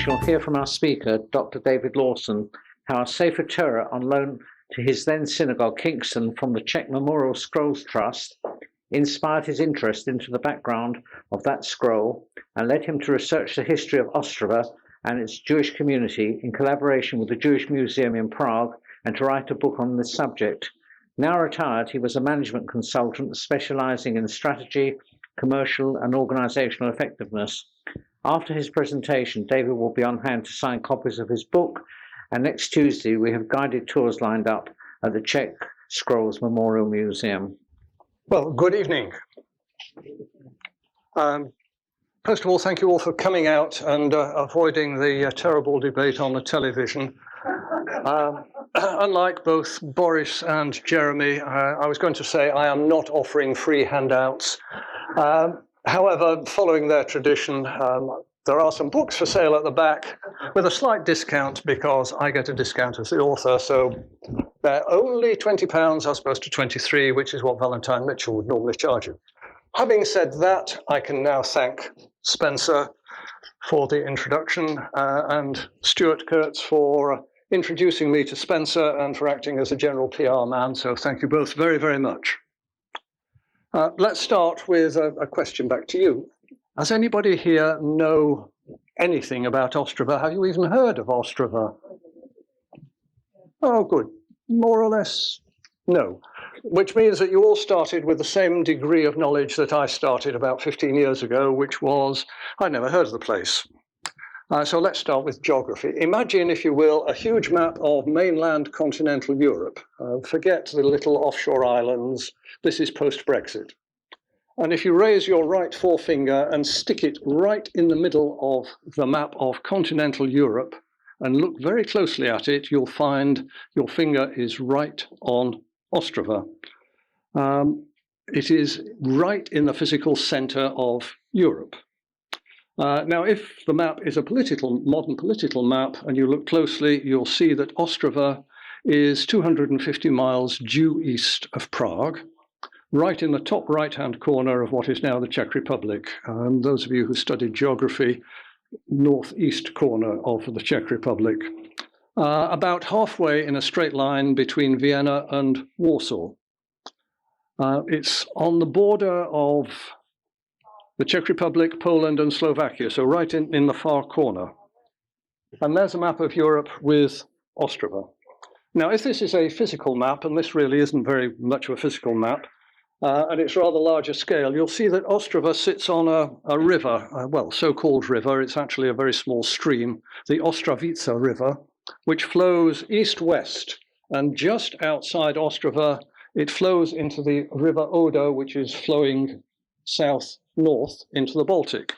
shall hear from our speaker, Dr. David Lawson, how a Sefer Torah on loan to his then synagogue, Kingston, from the Czech Memorial Scrolls Trust, inspired his interest into the background of that scroll and led him to research the history of Ostrava and its Jewish community in collaboration with the Jewish Museum in Prague, and to write a book on this subject. Now retired, he was a management consultant specializing in strategy, commercial and organizational effectiveness. After his presentation, David will be on hand to sign copies of his book, and next Tuesday we have guided tours lined up at the Czech Scrolls Memorial Museum. Well, good evening. First of all, thank you all for coming out and avoiding the terrible debate on the television. Unlike both Boris and Jeremy, I was going to say I am not offering free handouts. However, following their tradition, there are some books for sale at the back with a slight discount because I get a discount as the author. So they're only £20 as opposed to 23, which is what Valentine Mitchell would normally charge you. Having said that, I can now thank Spencer for the introduction and Stuart Kurtz for introducing me to Spencer and for acting as a general PR man. So thank you both very, very much. Let's start with a question back to you. Does anybody here know anything about Ostrava? Have you even heard of Ostrava? Oh, good. More or less, no. Which means that you all started with the same degree of knowledge that I started about 15 years ago, which was, I'd never heard of the place. So let's start with geography. Imagine, if you will, a huge map of mainland continental Europe. Forget the little offshore islands. This is post-Brexit. And if you raise your right forefinger and stick it right in the middle of the map of continental Europe and look very closely at it, you'll find your finger is right on Ostrava. It is right in the physical center of Europe. Now, if the map is a modern political map, and you look closely, you'll see that Ostrava is 250 miles due east of Prague, right in the top right-hand corner of what is now the Czech Republic. Those of you who studied geography, northeast corner of the Czech Republic. About halfway in a straight line between Vienna and Warsaw. It's on the border of the Czech Republic, Poland, and Slovakia, so right in the far corner. And there's a map of Europe with Ostrava. Now, if this is a physical map, and this really isn't very much of a physical map, and it's rather larger scale, you'll see that Ostrava sits on a river, well, so-called river. It's actually a very small stream, the Ostravica River, which flows east-west. And just outside Ostrava, it flows into the River Oder, which is flowing south-north into the Baltic.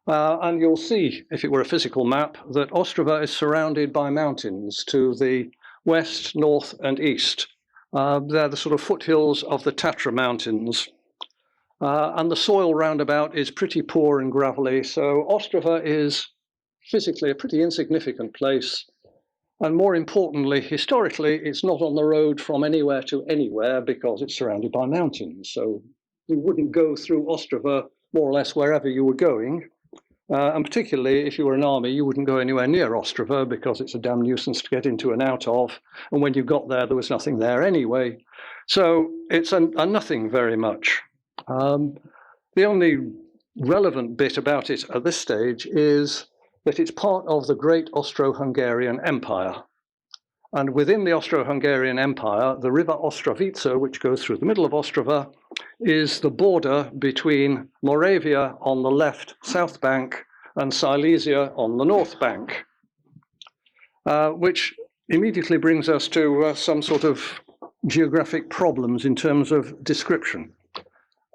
And you'll see, if it were a physical map, that Ostrava is surrounded by mountains to the west, north, and east. They're the sort of foothills of the Tatra Mountains. And the soil roundabout is pretty poor and gravelly, so Ostrava is physically a pretty insignificant place. And more importantly, historically, it's not on the road from anywhere to anywhere because it's surrounded by mountains. So you wouldn't go through Ostrava more or less wherever you were going. And particularly if you were an army, you wouldn't go anywhere near Ostrava because it's a damn nuisance to get into and out of. And when you got there, there was nothing there anyway. So it's a nothing very much. The only relevant bit about it at this stage is that it's part of the great Austro-Hungarian Empire. And within the Austro-Hungarian Empire, the river Ostravica, which goes through the middle of Ostrava, is the border between Moravia on the left south bank and Silesia on the north bank, which immediately brings us to some sort of geographic problems in terms of description.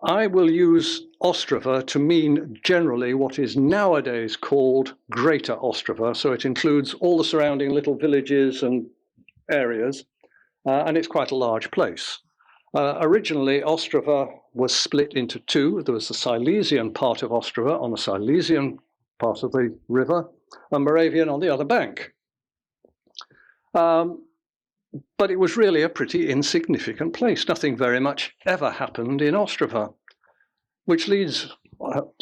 I will use Ostrava to mean generally what is nowadays called Greater Ostrava, so it includes all the surrounding little villages and areas, and it's quite a large place. Originally, Ostrava was split into two. There was the Silesian part of Ostrava on the Silesian part of the river, and Moravian on the other bank. But it was really a pretty insignificant place. Nothing very much ever happened in Ostrava, which leads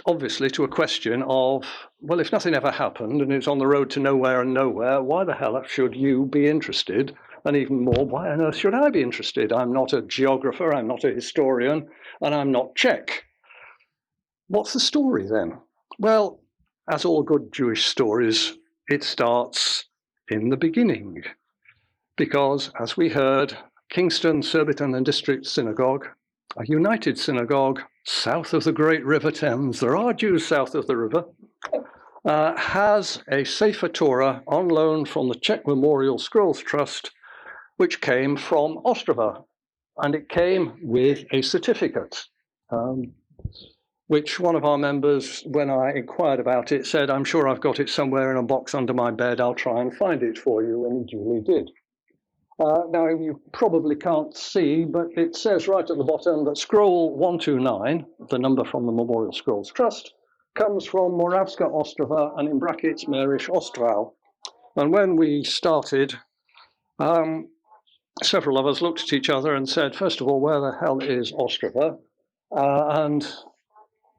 obviously to a question of, well, if nothing ever happened and it's on the road to nowhere and nowhere, why the hell should you be interested? And even more, why on earth should I be interested? I'm not a geographer, I'm not a historian, and I'm not Czech. What's the story then? Well, as all good Jewish stories, it starts in the beginning. Because, as we heard, Kingston, Surbiton and District Synagogue, a united synagogue south of the great River Thames, there are Jews south of the river, has a Sefer Torah on loan from the Czech Memorial Scrolls Trust, which came from Ostrava, and it came with a certificate, which one of our members, when I inquired about it, said, I'm sure I've got it somewhere in a box under my bed, I'll try and find it for you, and he duly did. Now, you probably can't see, but it says right at the bottom that scroll 129, the number from the Memorial Scrolls Trust, comes from Moravska Ostrava and in brackets Marish Ostral. And when we started, several of us looked at each other and said, first of all, where the hell is Ostrava? And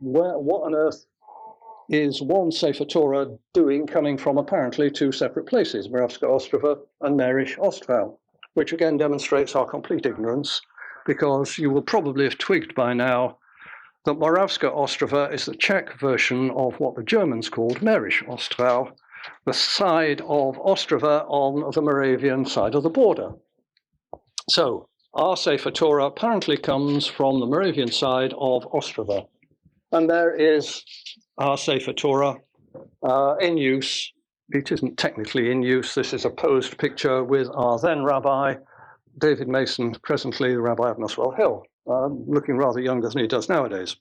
what on earth is one Sefer Torah doing coming from apparently two separate places, Moravska Ostrava and Marish Ostral? Which again demonstrates our complete ignorance, because you will probably have twigged by now that Moravska Ostrava is the Czech version of what the Germans called Marish Ostral, the side of Ostrava on the Moravian side of the border. So our Sefer Torah apparently comes from the Moravian side of Ostrava. And there is our Sefer Torah in use. It isn't technically in use. This is a posed picture with our then rabbi, David Mason, presently the rabbi of Muswell Hill, looking rather younger than he does nowadays.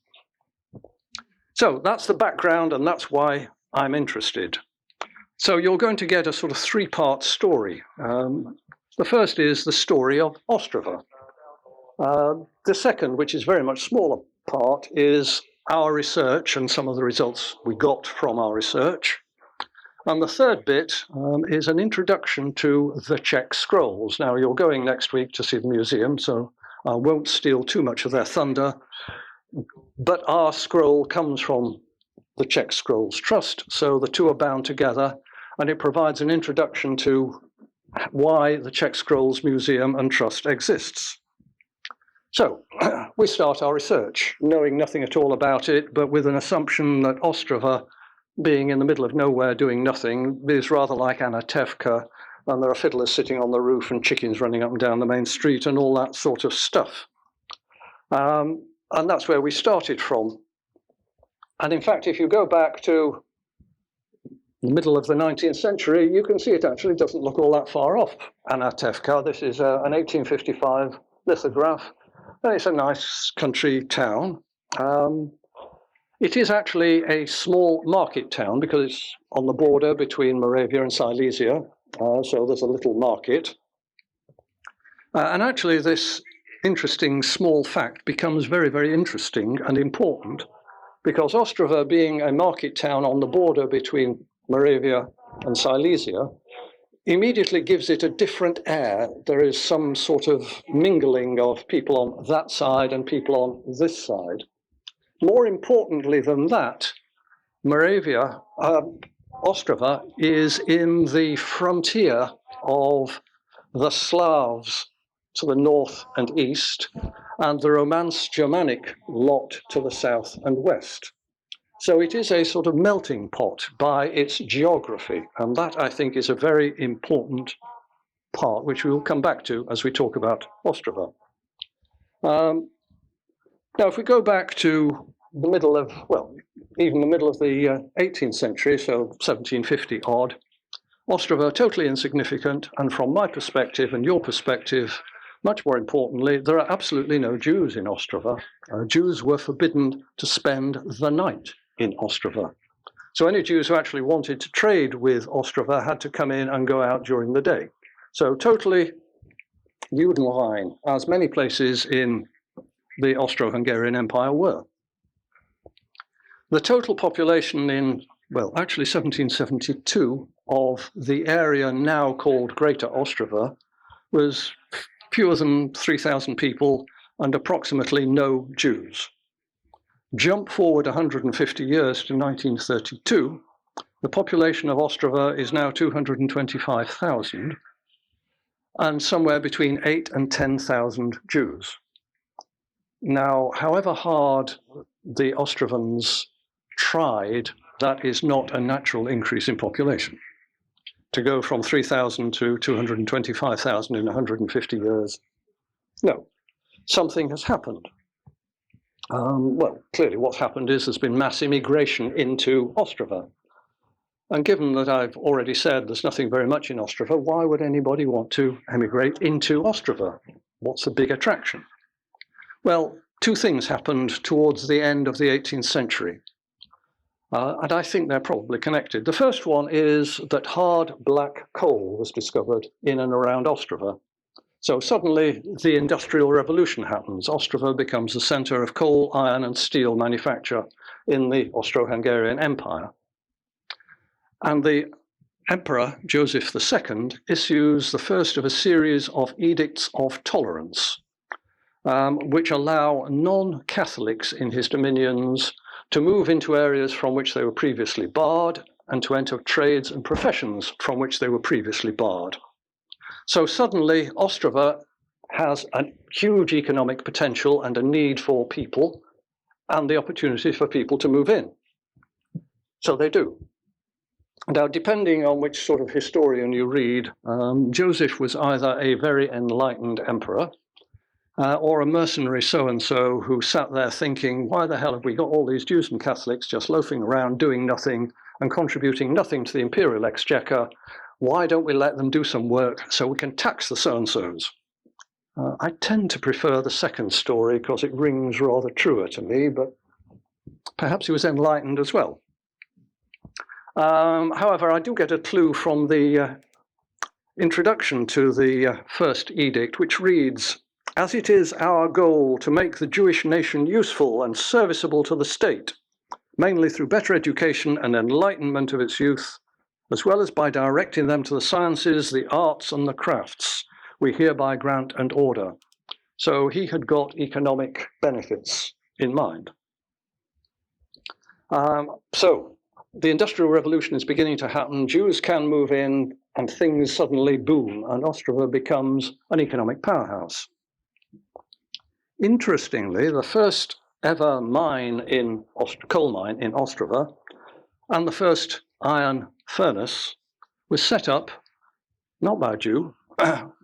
So that's the background, and that's why I'm interested. So you're going to get a sort of three-part story. The first is the story of Ostrava. The second, which is very much smaller part, is our research and some of the results we got from our research. And the third bit is an introduction to the Czech scrolls. Now, you're going next week to see the museum, so I won't steal too much of their thunder. But our scroll comes from the Czech Scrolls Trust, so the two are bound together, and it provides an introduction to why the Czech Scrolls Museum and Trust exists. So we start our research, knowing nothing at all about it, but with an assumption that Ostrava, being in the middle of nowhere doing nothing, is rather like Anatevka, and there are fiddlers sitting on the roof and chickens running up and down the main street and all that sort of stuff. And that's where we started from. And in fact, if you go back to the middle of the 19th century, you can see it actually doesn't look all that far off Anatevka. This is an 1855 lithograph, and it's a nice country town. It is actually a small market town because it's on the border between Moravia and Silesia, so there's a little market. And actually this interesting small fact becomes very, very interesting and important, because Ostrava, being a market town on the border between Moravia and Silesia, immediately gives it a different air. There is some sort of mingling of people on that side and people on this side. More importantly than that, Moravia, Ostrava, is in the frontier of the Slavs to the north and east, and the Romance Germanic lot to the south and west. So it is a sort of melting pot by its geography, and that, I think, is a very important part, which we will come back to as we talk about Ostrava. Now, if we go back to the middle of, well, even the middle of the 18th century, so 1750 odd, Ostrava totally insignificant, and from my perspective and your perspective, much more importantly, there are absolutely no Jews in Ostrava. Jews were forbidden to spend the night in Ostrava. So any Jews who actually wanted to trade with Ostrava had to come in and go out during the day. So totally Judenrein, as many places in the Austro-Hungarian Empire were. The total population in, well, actually 1772 of the area now called Greater Ostrava was fewer than 3,000 people and approximately no Jews. Jump forward 150 years to 1932, the population of Ostrava is now 225,000, and somewhere between 8,000 and 10,000 Jews. Now, however hard the Ostravans tried, that is not a natural increase in population. To go from 3,000 to 225,000 in 150 years, no, something has happened. Well, clearly what's happened is there's been mass immigration into Ostrava. And given that I've already said there's nothing very much in Ostrava, why would anybody want to emigrate into Ostrava? What's the big attraction? Well, two things happened towards the end of the 18th century. And I think they're probably connected. The first one is that hard black coal was discovered in and around Ostrava. So suddenly the Industrial Revolution happens. Ostrava becomes the center of coal, iron, and steel manufacture in the Austro-Hungarian Empire. And the Emperor Joseph II issues the first of a series of edicts of tolerance, which allow non-Catholics in his dominions to move into areas from which they were previously barred and to enter trades and professions from which they were previously barred. So suddenly Ostrava has a huge economic potential and a need for people and the opportunity for people to move in. So they do. Now, depending on which sort of historian you read, Joseph was either a very enlightened emperor or a mercenary so-and-so who sat there thinking, why the hell have we got all these Jews and Catholics just loafing around doing nothing and contributing nothing to the imperial exchequer? Why don't we let them do some work so we can tax the so-and-sos? I tend to prefer the second story because it rings rather truer to me, but perhaps he was enlightened as well. However, I do get a clue from the introduction to the first edict, which reads, "As it is our goal to make the Jewish nation useful and serviceable to the state, mainly through better education and enlightenment of its youth, as well as by directing them to the sciences, the arts, and the crafts, we hereby grant and order." So he had got economic benefits in mind. So the Industrial Revolution is beginning to happen. Jews can move in, and things suddenly boom, and Ostrava becomes an economic powerhouse. Interestingly, the first ever coal mine in Ostrava, and the first iron furnace was set up not by a Jew,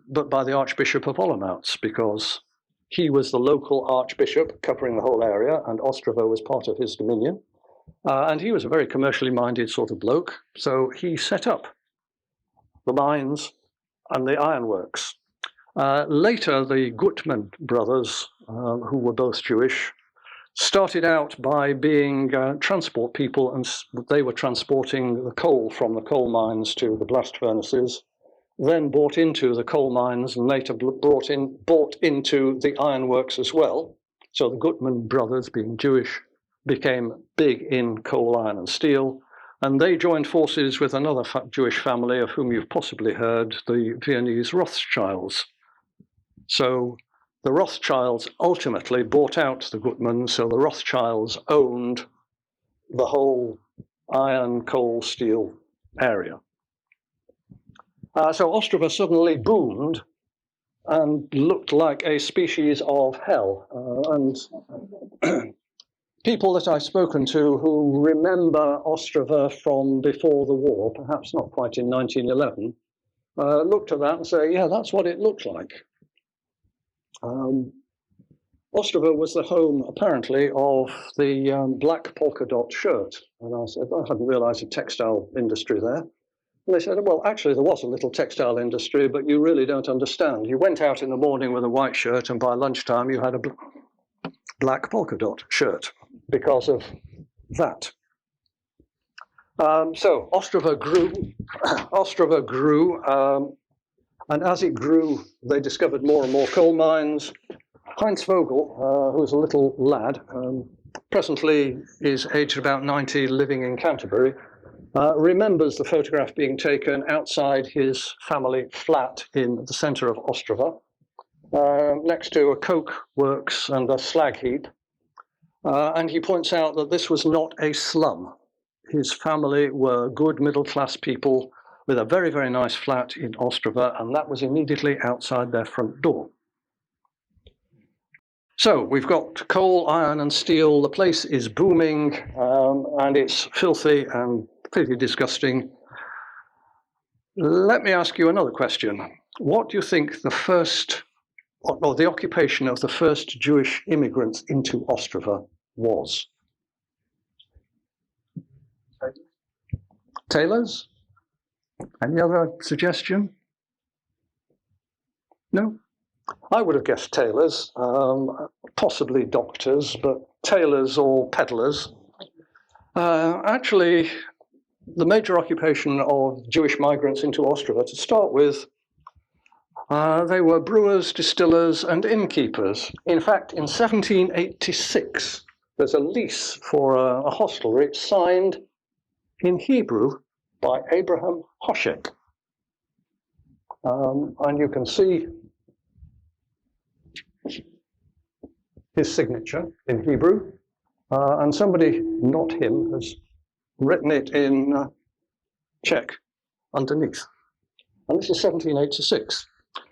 but by the Archbishop of Olomouc, because he was the local archbishop covering the whole area, and Ostrava was part of his dominion. And he was a very commercially minded sort of bloke, so he set up the mines and the ironworks. Later, the Gutmann brothers, who were both Jewish, started out by being transport people, and they were transporting the coal from the coal mines to the blast furnaces, then bought into the coal mines and later bought into the ironworks as well. So the Gutmann brothers, being Jewish, became big in coal, iron, and steel, and they joined forces with another Jewish family of whom you've possibly heard, the Viennese Rothschilds. So the Rothschilds ultimately bought out the Gutmanns, so the Rothschilds owned the whole iron, coal, steel area. So Ostrava suddenly boomed and looked like a species of hell. And people that I've spoken to who remember Ostrava from before the war, perhaps not quite in 1911, looked at that and say, yeah, that's what it looked like. Ostrava was the home, apparently, of the black polka dot shirt. And I said, I hadn't realized a textile industry there. And they said, well, actually, there was a little textile industry, but you really don't understand. You went out in the morning with a white shirt, and by lunchtime, you had a black polka dot shirt because of that. So Ostrava grew. Ostrava grew. And as it grew, they discovered more and more coal mines. Heinz Vogel, who was a little lad, presently is aged about 90, living in Canterbury, remembers the photograph being taken outside his family flat in the center of Ostrava, next to a coke works and a slag heap. And he points out that this was not a slum. His family were good middle-class people with a very, very nice flat in Ostrava, and that was immediately outside their front door. So we've got coal, iron, and steel. The place is booming, and it's filthy and pretty disgusting. Let me ask you another question. What do you think the occupation of the first Jewish immigrants into Ostrava was? Tailors? Any other suggestion? No? I would have guessed tailors, possibly doctors, but tailors or peddlers. Actually, the major occupation of Jewish migrants into Ostrava, to start with, they were brewers, distillers, and innkeepers. In fact, in 1786, there's a lease for a hostelry signed in Hebrew by Abraham Hoshek. And you can see his signature in Hebrew, and somebody, not him, has written it in Czech underneath. And this is 1786,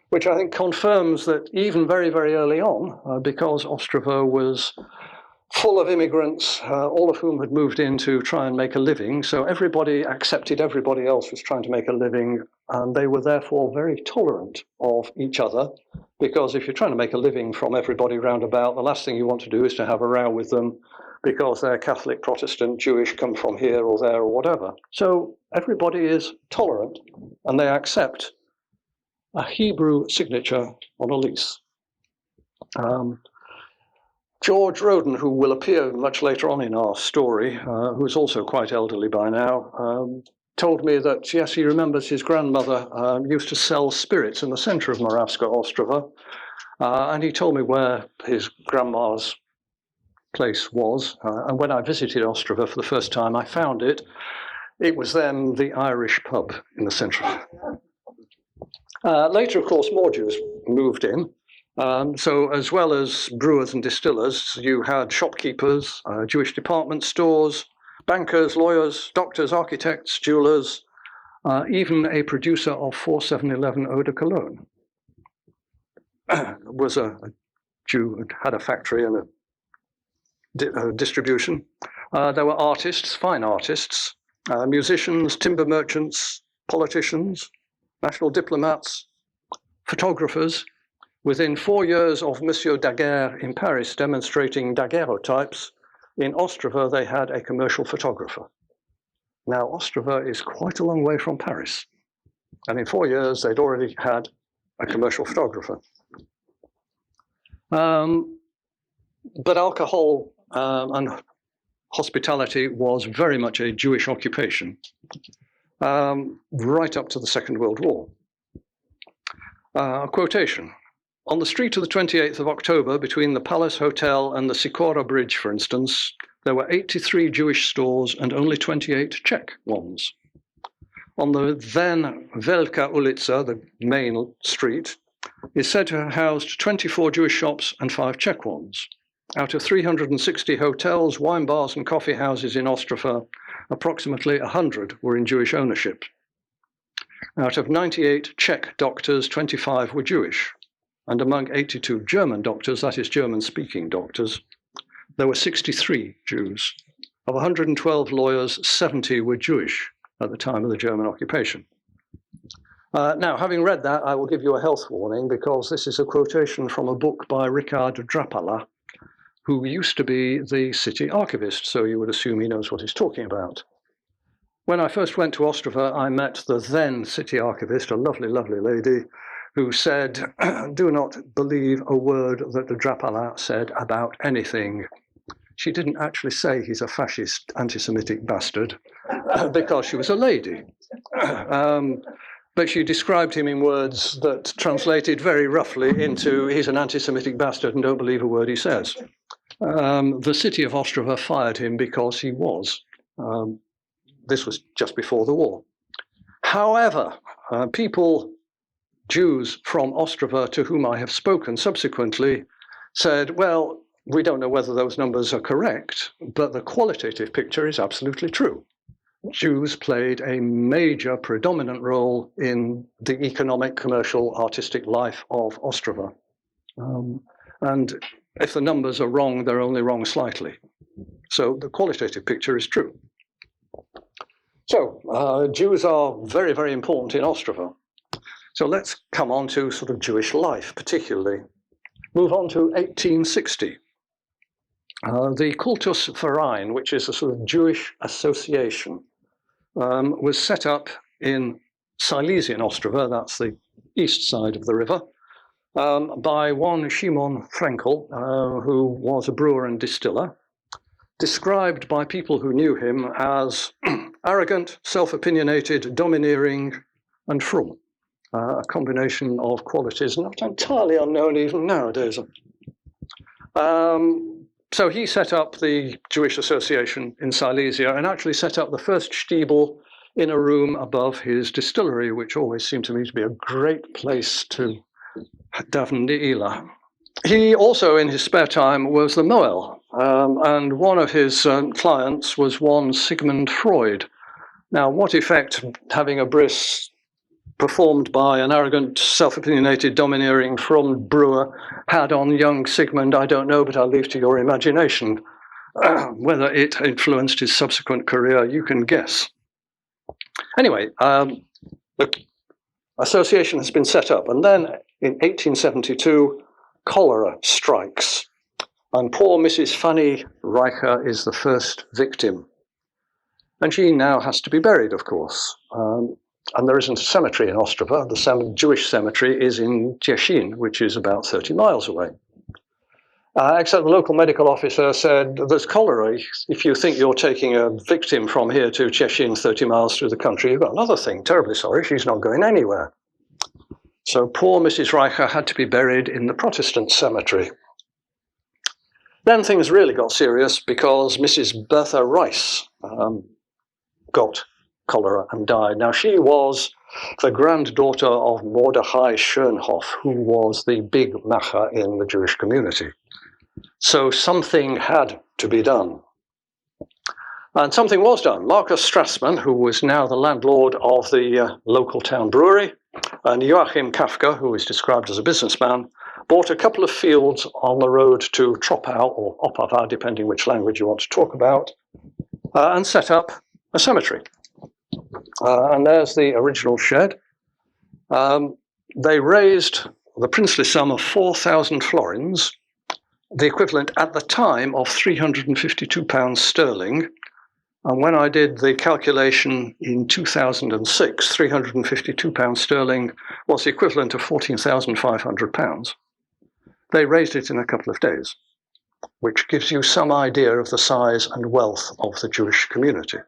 which I think confirms that even very, very early on, because Ostrava was full of immigrants, all of whom had moved in to try and make a living, so everybody accepted everybody else was trying to make a living, and they were therefore very tolerant of each other, because if you're trying to make a living from everybody round about, the last thing you want to do is to have a row with them because they're Catholic, Protestant, Jewish, come from here or there or whatever. So everybody is tolerant, and they accept a Hebrew signature on a lease. George Roden, who will appear much later on in our story, who's also quite elderly by now, told me that, yes, he remembers his grandmother used to sell spirits in the centre of Moravska Ostrava, and he told me where his grandma's place was. And when I visited Ostrava for the first time, I found it. It was then the Irish pub in the centre. Later, of course, more Jews moved in. So as well as brewers and distillers, you had shopkeepers, Jewish department stores, bankers, lawyers, doctors, architects, jewelers, even a producer of 4711 Eau de Cologne was a Jew and had a factory and a distribution. There were artists, fine artists, musicians, timber merchants, politicians, national diplomats, photographers. Within 4 years of Monsieur Daguerre in Paris demonstrating daguerreotypes, in Ostrava they had a commercial photographer. Now, Ostrava is quite a long way from Paris, and in 4 years they'd already had a commercial photographer. But alcohol and hospitality was very much a Jewish occupation, right up to the Second World War. A quotation. On the street of the 28th of October, between the Palace Hotel and the Sikora Bridge, for instance, there were 83 Jewish stores and only 28 Czech ones. On the then Velika Ulica, the main street, is said to have housed 24 Jewish shops and 5 Czech ones. Out of 360 hotels, wine bars, and coffee houses in Ostrava, approximately 100 were in Jewish ownership. Out of 98 Czech doctors, 25 were Jewish. And among 82 German doctors, that is German-speaking doctors, there were 63 Jews. Of 112 lawyers, 70 were Jewish at the time of the German occupation. Now, having read that, I will give you a health warning, because this is a quotation from a book by Richard Drapala, who used to be the city archivist, so you would assume he knows what he's talking about. When I first went to Ostrava, I met the then city archivist, a lovely, lovely lady, who said, do not believe a word that the Drapala said about anything. She didn't actually say he's a fascist, anti-Semitic bastard, because she was a lady. But she described him in words that translated very roughly into, he's an anti-Semitic bastard and don't believe a word he says. The city of Ostrava fired him because he was. This was just before the war. However, Jews from Ostrava to whom I have spoken subsequently said, well, we don't know whether those numbers are correct, but the qualitative picture is absolutely true. Jews played a major, predominant role in the economic, commercial, artistic life of Ostrava. And if the numbers are wrong, they're only wrong slightly. So the qualitative picture is true. So Jews are very, very important in Ostrava. So let's come on to sort of Jewish life, particularly. Move on to 1860. The Kultus Verein, which is a sort of Jewish association, was set up in Silesian Ostrava, that's the east side of the river, by one Shimon Frankel, who was a brewer and distiller, described by people who knew him as arrogant, self-opinionated, domineering, and frum. A combination of qualities not entirely unknown even nowadays. So he set up the Jewish Association in Silesia and actually set up the first Stiebel in a room above his distillery, which always seemed to me to be a great place to daven Ne'ilah. He also, in his spare time, was the Moel, and one of his clients was one Sigmund Freud. Now, what effect having a bris performed by an arrogant, self-opinionated, domineering, frum brewer had on young Sigmund, I don't know, but I'll leave to your imagination. Whether it influenced his subsequent career, you can guess. Anyway, the association has been set up, and then in 1872, cholera strikes, and poor Mrs. Fanny Reicher is the first victim. And she now has to be buried, of course. And there isn't a cemetery in Ostrava. The Jewish cemetery is in Cieszyn, which is about 30 miles away. Except the local medical officer said, there's cholera. If you think you're taking a victim from here to Cieszyn, 30 miles through the country, you've got another thing. Terribly sorry, she's not going anywhere. So poor Mrs. Reicher had to be buried in the Protestant cemetery. Then things really got serious because Mrs. Bertha Rice got cholera and died. Now, she was the granddaughter of Mordechai Schönhoff, who was the big macher in the Jewish community. So something had to be done. And something was done. Marcus Strassmann, who was now the landlord of the local town brewery, and Joachim Kafka, who is described as a businessman, bought a couple of fields on the road to Troppau, or Opava, depending which language you want to talk about, and set up a cemetery. And there's the original shed. They raised the princely sum of 4,000 florins, the equivalent at the time of £352 sterling. And when I did the calculation in 2006, £352 sterling was the equivalent of £14,500. They raised it in a couple of days, which gives you some idea of the size and wealth of the Jewish community.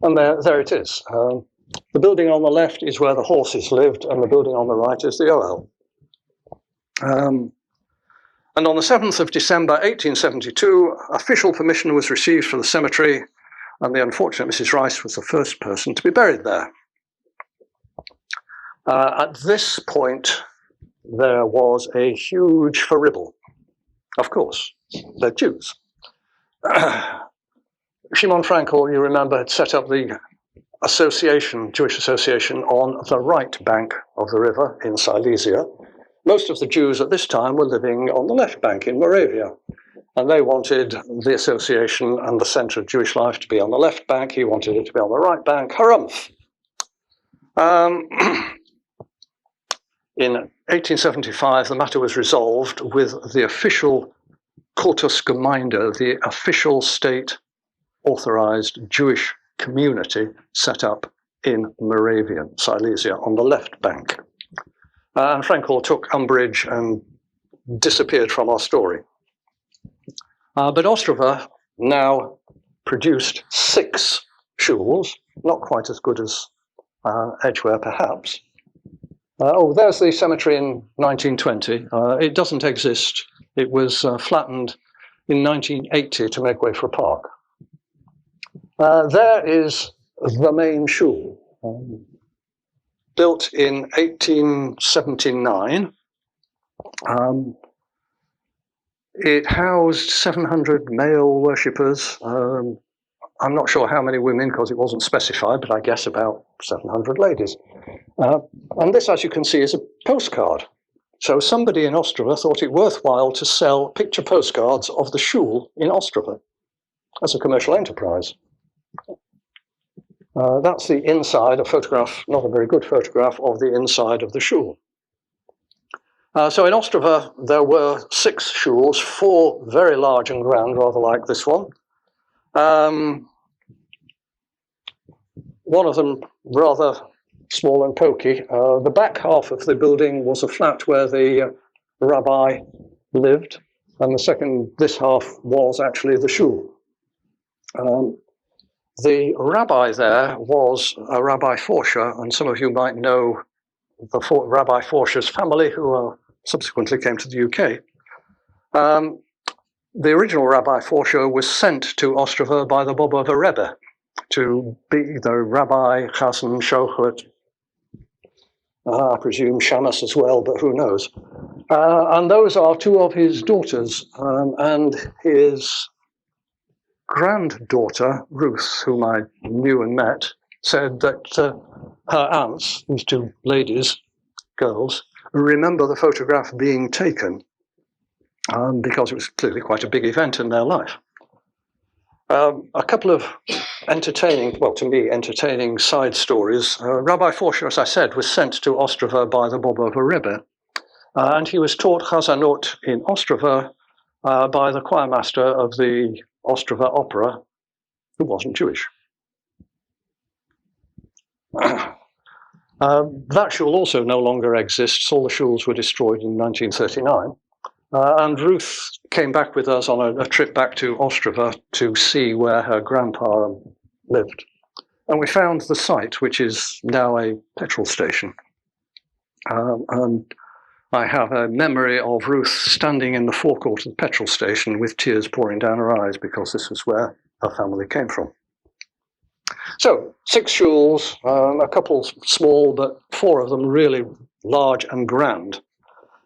And there it is. The building on the left is where the horses lived, and the building on the right is the OL. And on the 7th of December 1872, official permission was received for the cemetery, and the unfortunate Mrs. Rice was the first person to be buried there. At this point, there was a huge ferribble. Of course, they're Jews. Shimon Frankel, you remember, had set up the association, Jewish association, on the right bank of the river in Silesia. Most of the Jews at this time were living on the left bank in Moravia, and they wanted the association and the centre of Jewish life to be on the left bank. He wanted it to be on the right bank. Harumph. In 1875, the matter was resolved with the official Kultus Gemeinde, the official state authorized Jewish community set up in Moravian Silesia on the left bank. And Frankel took umbrage and disappeared from our story. But Ostrava now produced 6 shuls, not quite as good as Edgware perhaps. There's the cemetery in 1920. It doesn't exist. It was flattened in 1980 to make way for a park. There is the main shul, built in 1879. It housed 700 male worshippers. I'm not sure how many women because it wasn't specified, but I guess about 700 ladies. And this, as you can see, is a postcard. So somebody in Ostrava thought it worthwhile to sell picture postcards of the shul in Ostrava as a commercial enterprise. That's the inside, a photograph, not a very good photograph, of the inside of the shul. So in Ostrava, there were 6 shuls, 4 very large and grand, rather like this one. One of them rather small and pokey. The back half of the building was a flat where the rabbi lived, and this half was actually the shul. The rabbi there was a Rabbi Forscher, and some of you might know the Rabbi Forscher's family, who subsequently came to the UK. The original Rabbi Forscher was sent to Ostrava by the Bobova Rebbe to be the Rabbi Chasen Shochet, I presume Shamas as well, but who knows. And those are 2 of his daughters, and his granddaughter, Ruth, whom I knew and met, said that her aunts, these 2 ladies, girls, remember the photograph being taken because it was clearly quite a big event in their life. A couple of entertaining side stories. Rabbi Forscher, as I said, was sent to Ostrava by the Bobova Rebbe, and he was taught Chazanut in Ostrava by the choirmaster of the Ostrava Opera, who wasn't Jewish. That shul also no longer exists. All the shuls were destroyed in 1939. And Ruth came back with us on a trip back to Ostrava to see where her grandpa lived. And we found the site, which is now a petrol station. And I have a memory of Ruth standing in the forecourt of the petrol station with tears pouring down her eyes because this was where her family came from. So 6 shuls, a couple small, but 4 of them really large and grand.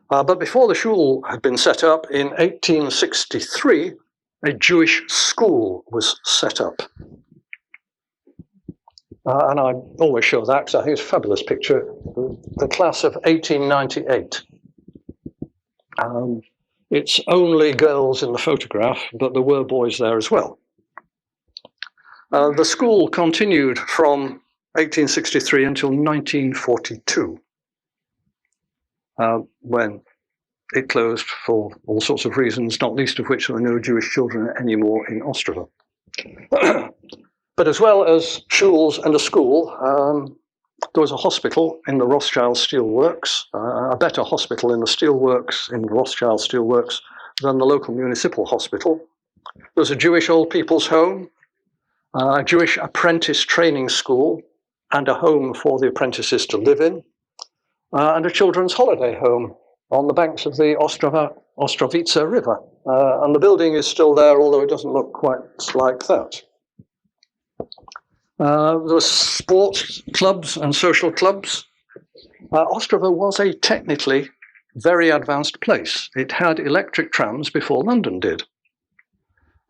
But before the shul had been set up, in 1863, a Jewish school was set up. And I always show that because I think it's a fabulous picture. The class of 1898. It's only girls in the photograph, but there were boys there as well. The school continued from 1863 until 1942, when it closed for all sorts of reasons, not least of which there were no Jewish children anymore in Ostrava. But as well as shuls and a school, there was a hospital in the Rothschild Steelworks, a better hospital in the steelworks, in the Rothschild Steelworks, than the local municipal hospital. There was a Jewish old people's home, a Jewish apprentice training school, and a home for the apprentices to live in, and a children's holiday home on the banks of the Ostravica River. And the building is still there, although it doesn't look quite like that. There were sports clubs and social clubs. Ostrava was a technically very advanced place. It had electric trams before London did.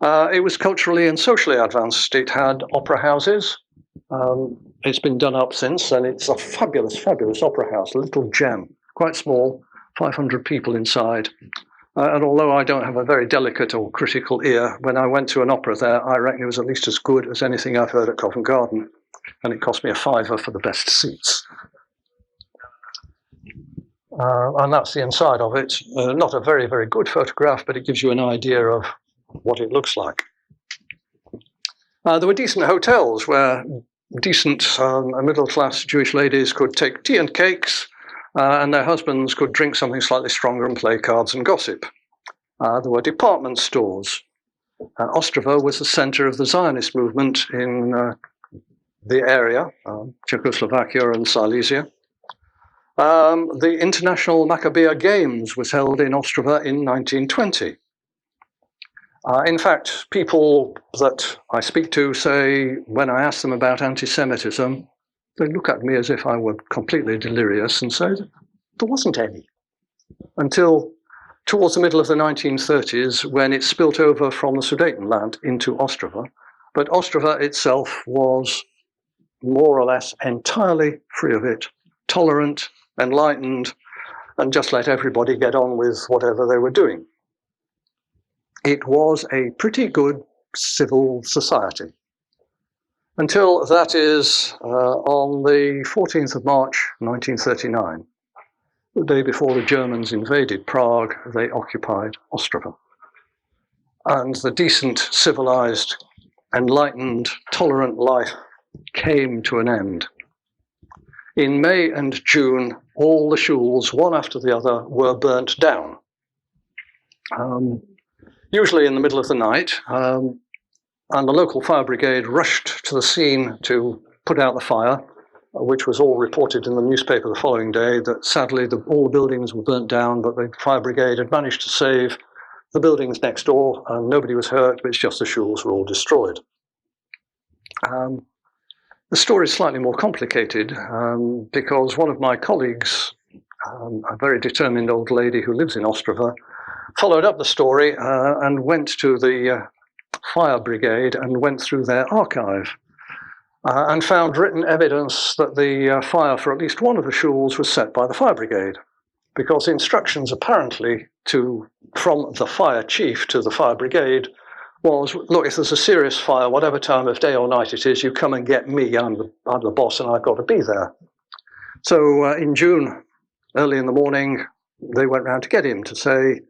It was culturally and socially advanced. It had opera houses. It's been done up since, and it's a fabulous, fabulous opera house, a little gem, quite small, 500 people inside. And although I don't have a very delicate or critical ear, when I went to an opera there, I reckon it was at least as good as anything I've heard at Covent Garden. And it cost me a £5 for the best seats. And that's the inside of it. Not a very, very good photograph, but it gives you an idea of what it looks like. There were decent hotels where decent middle-class Jewish ladies could take tea and cakes, and their husbands could drink something slightly stronger and play cards and gossip. There were department stores. Ostrava was the center of the Zionist movement in the area, Czechoslovakia and Silesia. The International Maccabeah Games was held in Ostrava in 1920. In fact, people that I speak to say, when I ask them about anti-Semitism, they look at me as if I were completely delirious and say, there wasn't any. Until towards the middle of the 1930s when it spilt over from the Sudetenland into Ostrava. But Ostrava itself was more or less entirely free of it, tolerant, enlightened, and just let everybody get on with whatever they were doing. It was a pretty good civil society. Until, that is, on the 14th of March, 1939, the day before the Germans invaded Prague, they occupied Ostrava. And the decent, civilized, enlightened, tolerant life came to an end. In May and June, all the shuls, one after the other, were burnt down. Usually in the middle of the night, and the local fire brigade rushed to the scene to put out the fire, which was all reported in the newspaper the following day, that sadly all the buildings were burnt down, but the fire brigade had managed to save the buildings next door, and nobody was hurt, but it's just the shuls were all destroyed. The story is slightly more complicated because one of my colleagues, a very determined old lady who lives in Ostrava, followed up the story and went to the fire brigade and went through their archive and found written evidence that the fire for at least one of the shuls was set by the fire brigade, because instructions apparently from the fire chief to the fire brigade was, look, if there's a serious fire, whatever time of day or night it is, you come and get me. I'm the boss and I've got to be there. So in June, early in the morning, they went round to get him to say,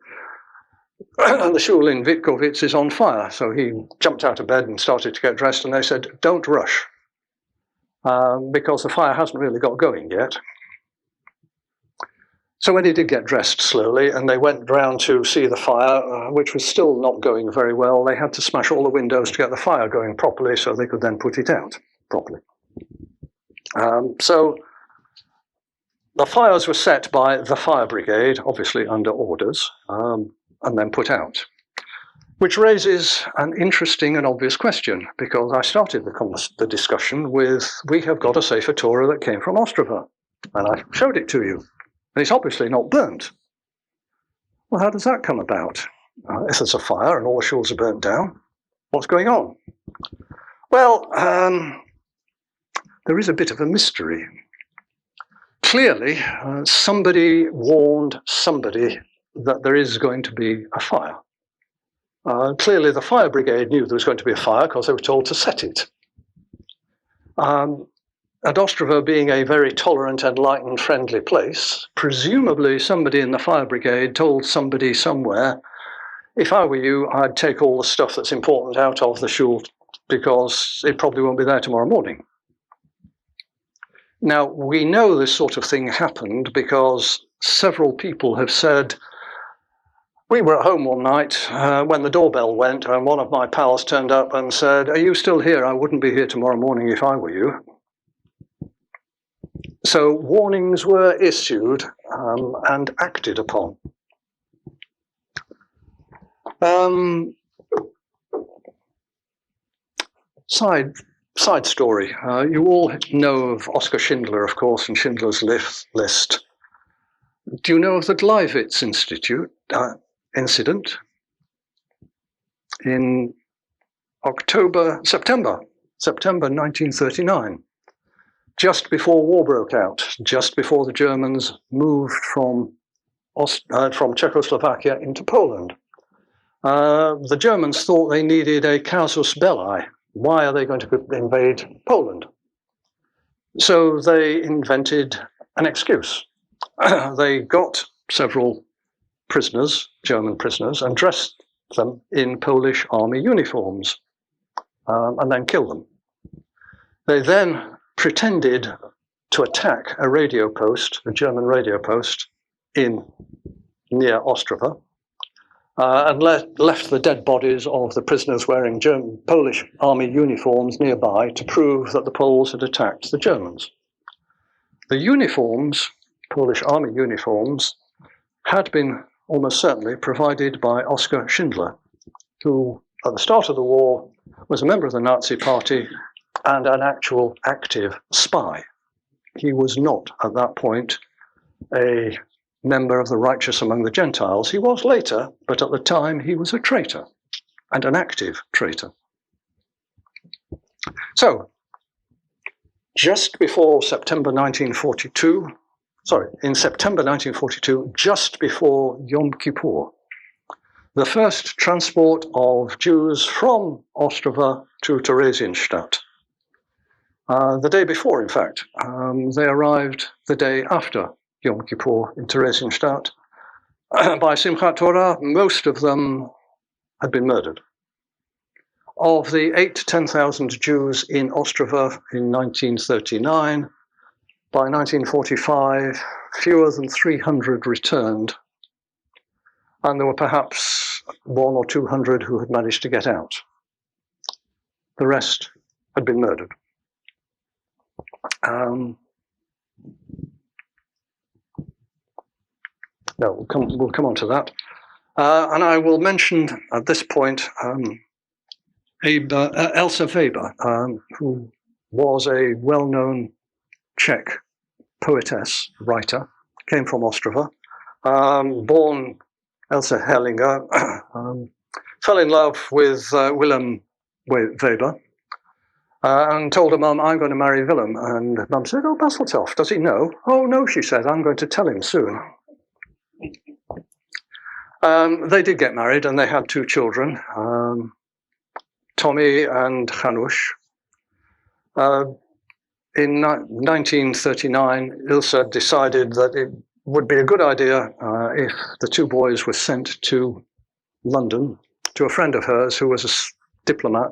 the shul in Vitkovitz is on fire. So he jumped out of bed and started to get dressed, and they said, don't rush, because the fire hasn't really got going yet. So when he did get dressed slowly, and they went round to see the fire, which was still not going very well, they had to smash all the windows to get the fire going properly so they could then put it out properly. So the fires were set by the fire brigade, obviously under orders, and then put out. Which raises an interesting and obvious question, because I started the discussion with, we have got a Sefer Torah that came from Ostrava, and I showed it to you. And it's obviously not burnt. Well, how does that come about? If there's a fire and all the shuls are burnt down, what's going on? Well, there is a bit of a mystery. Clearly, somebody warned somebody that there is going to be a fire. Clearly, the fire brigade knew there was going to be a fire because they were told to set it. At Ostrava being a very tolerant, enlightened, friendly place, presumably somebody in the fire brigade told somebody somewhere, if I were you, I'd take all the stuff that's important out of the shul because it probably won't be there tomorrow morning. Now, we know this sort of thing happened because several people have said, we were at home one night when the doorbell went, and one of my pals turned up and said, are you still here? I wouldn't be here tomorrow morning if I were you. So warnings were issued and acted upon. Side story. You all know of Oskar Schindler, of course, and Schindler's List. Do you know of the Gleiwitz incident in September 1939? Just before war broke out, just before the Germans moved from Czechoslovakia into Poland. The Germans thought they needed a casus belli. Why are they going to invade Poland? So they invented an excuse. They got several prisoners, German prisoners, and dressed them in Polish army uniforms, and then killed them. They then pretended to attack a radio post, a German radio post near Ostrava, and left the dead bodies of the prisoners wearing Polish army uniforms nearby to prove that the Poles had attacked the Germans. The uniforms, Polish army uniforms, had been almost certainly provided by Oskar Schindler, who at the start of the war was a member of the Nazi Party and an actual active spy. He was not, at that point, a member of the righteous among the Gentiles. He was later, but at the time he was a traitor, and an active traitor. So, just before September 1942, in September 1942, just before Yom Kippur, the first transport of Jews from Ostrava to Theresienstadt. The day before, in fact, they arrived the day after Yom Kippur in Theresienstadt. By Simchat Torah, most of them had been murdered. Of the 8,000 to 10,000 Jews in Ostrava in 1939, by 1945, fewer than 300 returned, and there were perhaps 100 or 200 who had managed to get out. The rest had been murdered. No, we'll come on to that. And I will mention at this point Elsa Weber, who was a well-known Czech poetess, writer, came from Ostrava, born Elsa Hellinger, fell in love with Willem Weber, and told her mum, I'm going to marry Willem. And mum said, oh, Basseltoft, does he know? Oh, no, she said, I'm going to tell him soon. They did get married, and they had 2 children, Tommy and Janusz. In 1939, Ilse decided that it would be a good idea if the 2 boys were sent to London to a friend of hers who was a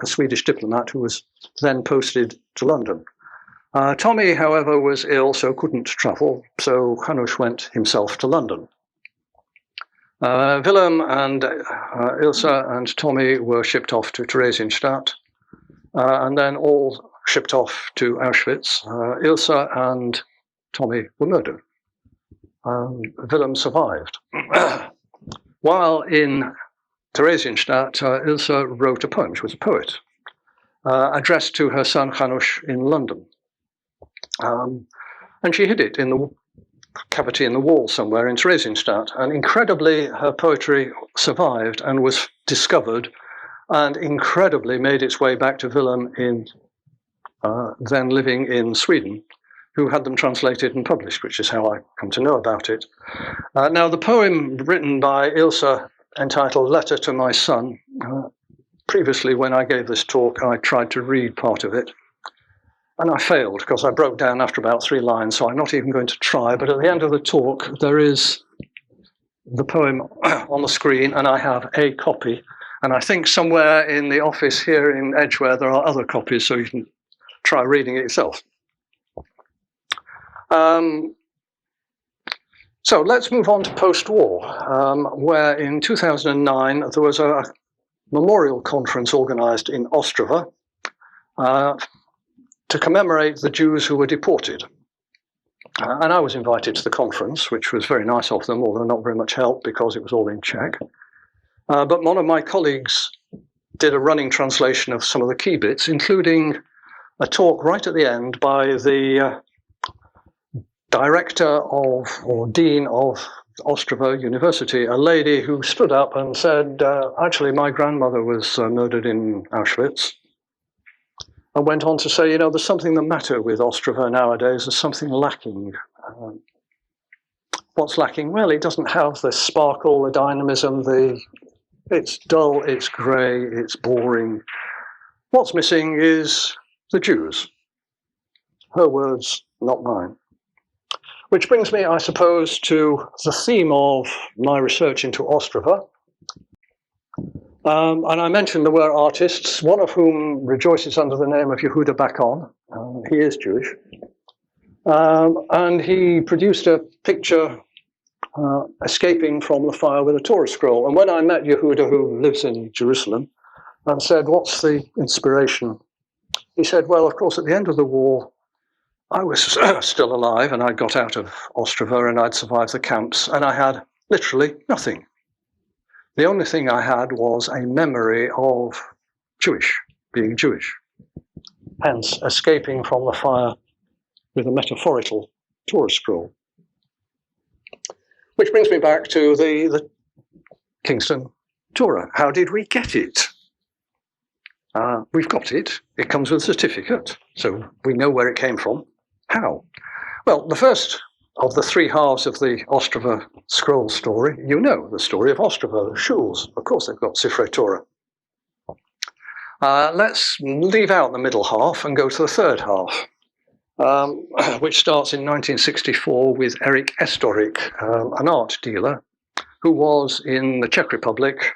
Swedish diplomat who was then posted to London. Tommy, however, was ill, so couldn't travel, so Janusz went himself to London. Willem and Ilse and Tommy were shipped off to Theresienstadt, and then all shipped off to Auschwitz. Ilse and Tommy were murdered. Willem survived. While in Theresienstadt, Ilse wrote a poem. She was a poet, addressed to her son Janusz in London. And she hid it in the cavity in the wall somewhere in Theresienstadt. And incredibly, her poetry survived and was discovered, and incredibly made its way back to Willem, then living in Sweden, who had them translated and published, which is how I come to know about it. Now, the poem written by Ilse, entitled Letter to My Son, previously when I gave this talk, I tried to read part of it, and I failed because I broke down after about 3 lines, so I'm not even going to try. But at the end of the talk, there is the poem on the screen, and I have a copy. And I think somewhere in the office here in Edgware, there are other copies, so you can try reading it yourself. So let's move on to post-war, where in 2009, there was a memorial conference organized in Ostrava to commemorate the Jews who were deported. And I was invited to the conference, which was very nice of them, although not very much help because it was all in Czech. But one of my colleagues did a running translation of some of the key bits, including a talk right at the end by the director of, or dean of, Ostrava University, a lady who stood up and said, actually, my grandmother was murdered in Auschwitz. And went on to say, you know, there's something the matter with Ostrava nowadays, there's something lacking. What's lacking? Well, it doesn't have the sparkle, the dynamism, it's dull, it's grey, it's boring. What's missing is the Jews. Her words, not mine. Which brings me, I suppose, to the theme of my research into Ostrava. And I mentioned there were artists, one of whom rejoices under the name of Yehuda Bakon. He is Jewish. And he produced a picture escaping from the fire with a Torah scroll. And when I met Yehuda, who lives in Jerusalem, and said, what's the inspiration? He said, well, of course, at the end of the war, I was still alive, and I got out of Ostrava, and I'd survived the camps, and I had literally nothing. The only thing I had was a memory of being Jewish, hence escaping from the fire with a metaphorical Torah scroll. Which brings me back to the Kingston Torah. How did we get it? We've got it. It comes with a certificate, so we know where it came from. How? Well, the first of the three halves of the Ostrava scroll story, you know the story of Ostrava, the shuls. Of course, they've got Sifrei Torah. Let's leave out the middle half and go to the third half, which starts in 1964 with Erik Estorik, an art dealer who was in the Czech Republic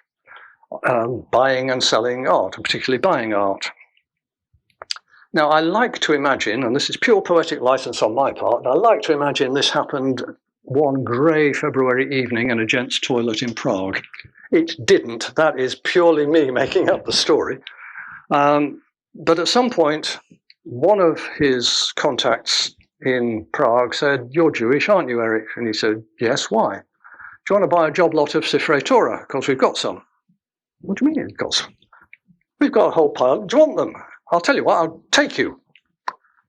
buying and selling art, and particularly buying art. Now, I like to imagine, and this is pure poetic license on my part, I like to imagine this happened one grey February evening in a gents' toilet in Prague. It didn't. That is purely me making up the story. But at some point, one of his contacts in Prague said, "You're Jewish, aren't you, Eric?" And he said, "Yes, why?" "Do you want to buy a job lot of Sifrei Torah? Because we've got some." "What do you mean you've got some?" "We've got a whole pile. Do you want them?" "I'll tell you what, I'll take you."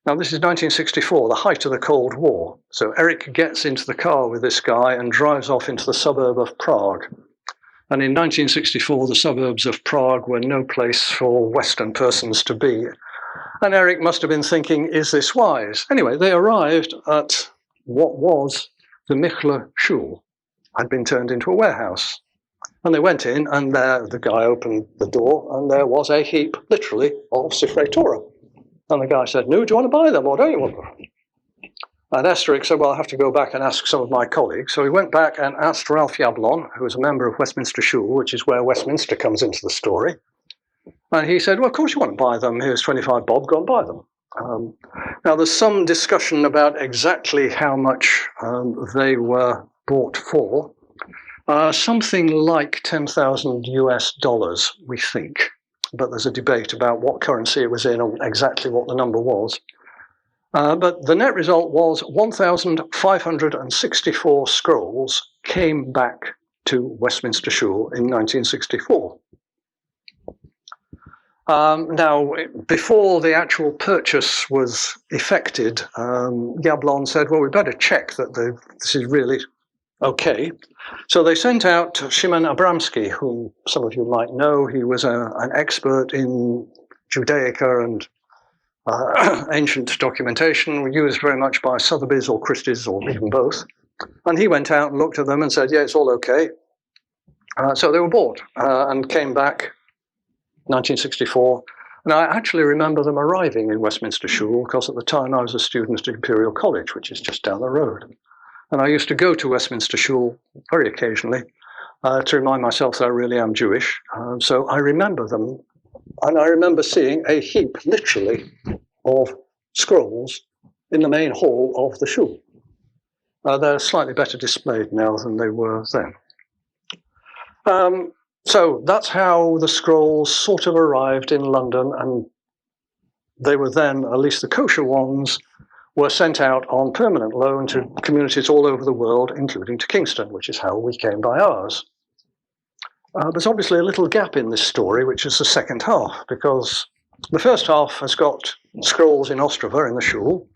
Now, this is 1964, the height of the Cold War. So Eric gets into the car with this guy and drives off into the suburb of Prague. And in 1964, the suburbs of Prague were no place for Western persons to be. And Eric must have been thinking, is this wise? Anyway, they arrived at what was the Michler Shul, had been turned into a warehouse. And they went in, and the guy opened the door, and there was a heap, literally, of Sifrei Torah. And the guy said, "No, do you want to buy them, or don't you want them?" And Estorik said, "Well, I'll have to go back and ask some of my colleagues." So he went back and asked Ralph Yablon, who was a member of Westminster Shul, which is where Westminster comes into the story. And he said, "Well, of course you want to buy them. Here's 25 bob, go and buy them." Now, there's some discussion about exactly how much they were bought for. Something like $10,000 US, we think. But there's a debate about what currency it was in and exactly what the number was. But the net result was 1,564 scrolls came back to Westminster Shul in 1964. Now, before the actual purchase was effected, Yablon said, "Well, we better check that this is really okay." So they sent out Shimon Abramsky, whom some of you might know. He was an expert in Judaica and ancient documentation, used very much by Sotheby's or Christie's or even both. And he went out and looked at them and said, "Yeah, it's all okay." So they were bought and came back 1964. And I actually remember them arriving in Westminster Shul because at the time I was a student at Imperial College, which is just down the road. And I used to go to Westminster Shul very occasionally to remind myself that I really am Jewish. So I remember them. And I remember seeing a heap, literally, of scrolls in the main hall of the shul. They're slightly better displayed now than they were then. So that's how the scrolls sort of arrived in London, and they were then, at least the kosher ones, were sent out on permanent loan to communities all over the world, including to Kingston, which is how we came by ours. There's obviously a little gap in this story, which is the second half, because the first half has got scrolls in Ostrava in the shul.